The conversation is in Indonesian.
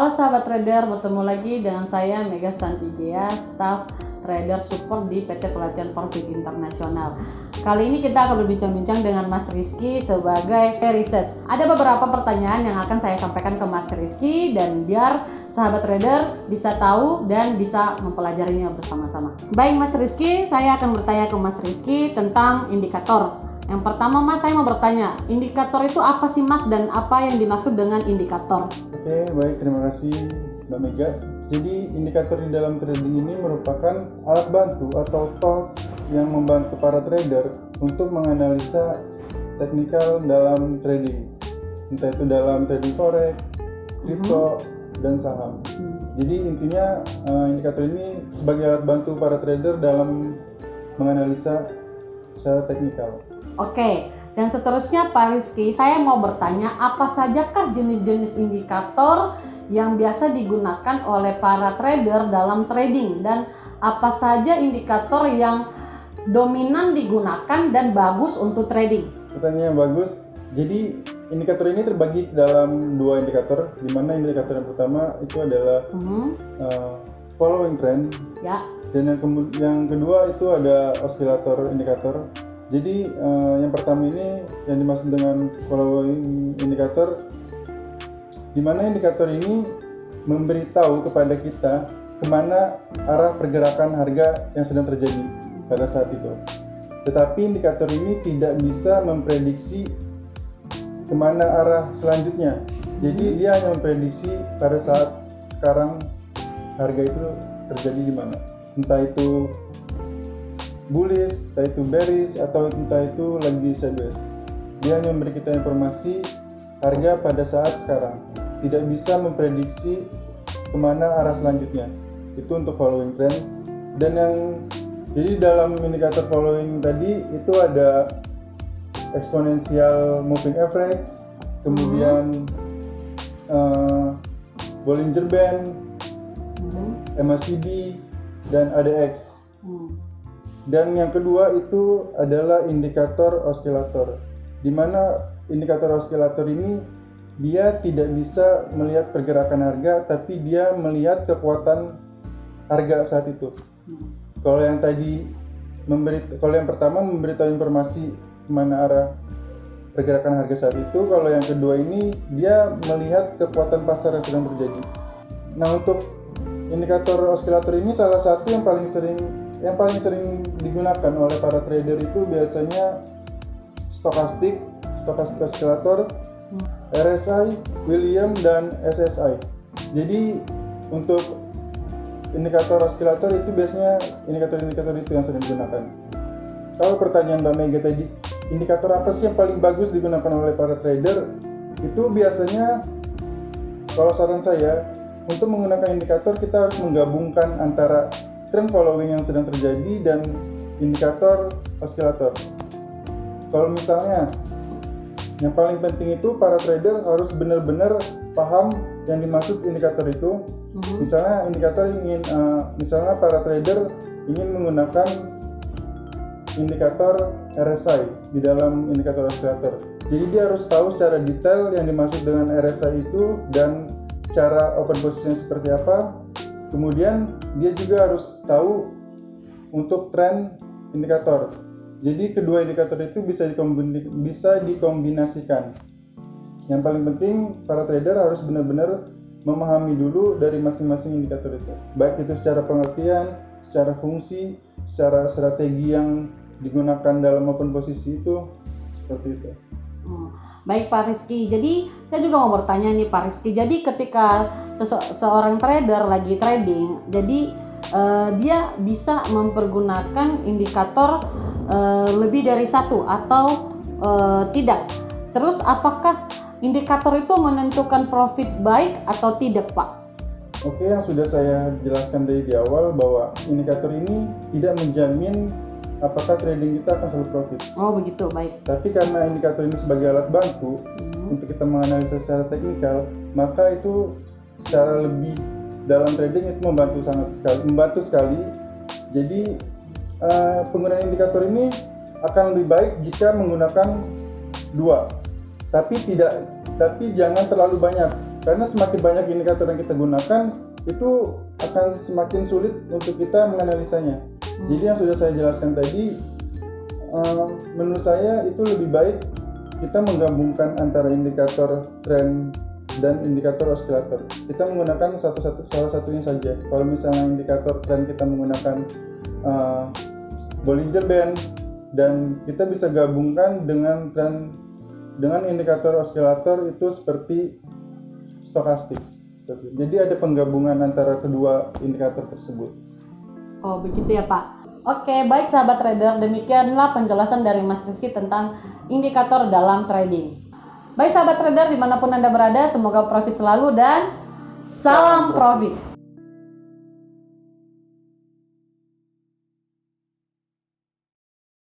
Halo sahabat trader, bertemu lagi dengan saya Mega Santigea, staf trader support di PT Pelatihan Profit Internasional. Kali ini kita akan berbincang-bincang dengan Mas Rizky sebagai riset. Ada beberapa pertanyaan yang akan saya sampaikan ke Mas Rizky dan biar sahabat trader bisa tahu dan bisa mempelajarinya bersama-sama. Baik Mas Rizky, saya akan bertanya ke Mas Rizky tentang indikator. Yang pertama Mas, saya mau bertanya, indikator itu apa sih Mas dan apa yang dimaksud dengan indikator? Oke, baik, terima kasih Mbak Mega. Jadi indikator di dalam trading ini merupakan alat bantu atau tools yang membantu para trader untuk menganalisa teknikal dalam trading. Entah itu dalam trading forex, kripto, dan saham. Jadi intinya indikator ini sebagai alat bantu para trader dalam menganalisa secara teknikal. Oke, dan seterusnya Pak Rizky, saya mau bertanya apa sajakah jenis-jenis indikator yang biasa digunakan oleh para trader dalam trading dan apa saja indikator yang dominan digunakan dan bagus untuk trading? Pertanyaan yang bagus. Jadi indikator ini terbagi dalam dua indikator, di mana indikator yang pertama itu adalah following trend, Ya. dan yang kedua itu ada oscillator indikator. Jadi yang pertama ini yang dimaksud dengan following indikator, di mana indikator ini memberitahu kepada kita kemana arah pergerakan harga yang sedang terjadi pada saat itu. Tetapi indikator ini tidak bisa memprediksi kemana arah selanjutnya. Jadi dia hanya memprediksi pada saat sekarang harga itu terjadi di mana. Entah itu bullish, entah itu bearish, atau entah itu lagi sideways. Dia hanya memberi kita informasi harga pada saat sekarang, tidak bisa memprediksi kemana arah selanjutnya. Itu untuk following trend. Dan jadi dalam indikator following tadi itu ada exponential moving average, kemudian Bollinger Band, MACD, dan ADX. Dan yang kedua itu adalah indikator oscillator, di mana indikator oscillator ini dia tidak bisa melihat pergerakan harga, tapi dia melihat kekuatan harga saat itu. Kalau yang pertama memberitahu informasi kemana arah pergerakan harga saat itu, kalau yang kedua ini dia melihat kekuatan pasar yang sedang terjadi. Nah, untuk indikator oscillator ini salah satu yang paling sering digunakan oleh para trader itu biasanya stokastik oscillator, RSI, Williams, dan SSI. Jadi untuk indikator oscillator itu biasanya indikator-indikator itu yang sering digunakan. Kalau pertanyaan Mbak Mega tadi, indikator apa sih yang paling bagus digunakan oleh para trader? Itu biasanya kalau saran saya, untuk menggunakan indikator kita harus menggabungkan antara trend following yang sedang terjadi dan indikator oscillator. Kalau misalnya yang paling penting itu para trader harus benar-benar paham yang dimaksud indikator itu. Misalnya misalnya para trader ingin menggunakan indikator RSI di dalam indikator oscillator. Jadi dia harus tahu secara detail yang dimaksud dengan RSI itu dan cara open position seperti apa. Kemudian dia juga harus tahu untuk trend indikator. Jadi kedua indikator itu bisa dikombinasikan. Yang paling penting para trader harus benar-benar memahami dulu dari masing-masing indikator itu. Baik itu secara pengertian, secara fungsi, secara strategi yang digunakan dalam open posisi itu, seperti itu. Baik Pak Rizky, jadi saya juga mau bertanya nih Pak Rizky, jadi ketika seorang trader lagi trading, jadi dia bisa mempergunakan indikator lebih dari satu atau tidak. Terus apakah indikator itu menentukan profit baik atau tidak Pak? Oke, yang sudah saya jelaskan tadi di awal bahwa indikator ini tidak menjamin apakah trading kita akan selalu profit. Oh begitu, baik. Tapi karena indikator ini sebagai alat bantu untuk kita menganalisa secara teknikal, maka itu secara lebih dalam trading itu membantu sekali. Jadi penggunaan indikator ini akan lebih baik jika menggunakan dua, tapi jangan terlalu banyak. Karena semakin banyak indikator yang kita gunakan, itu akan semakin sulit untuk kita menganalisanya. Jadi yang sudah saya jelaskan tadi, menurut saya itu lebih baik kita menggabungkan antara indikator tren dan indikator osilator. Kita menggunakan salah satunya saja. Kalau misalnya indikator tren kita menggunakan Bollinger Band, dan kita bisa gabungkan dengan indikator osilator itu seperti stokastik. Jadi ada penggabungan antara kedua indikator tersebut. Oh begitu ya Pak. Oke, baik sahabat trader, demikianlah penjelasan dari Mas Rizky tentang indikator dalam trading. Baik sahabat trader, dimanapun Anda berada, semoga profit selalu dan salam profit.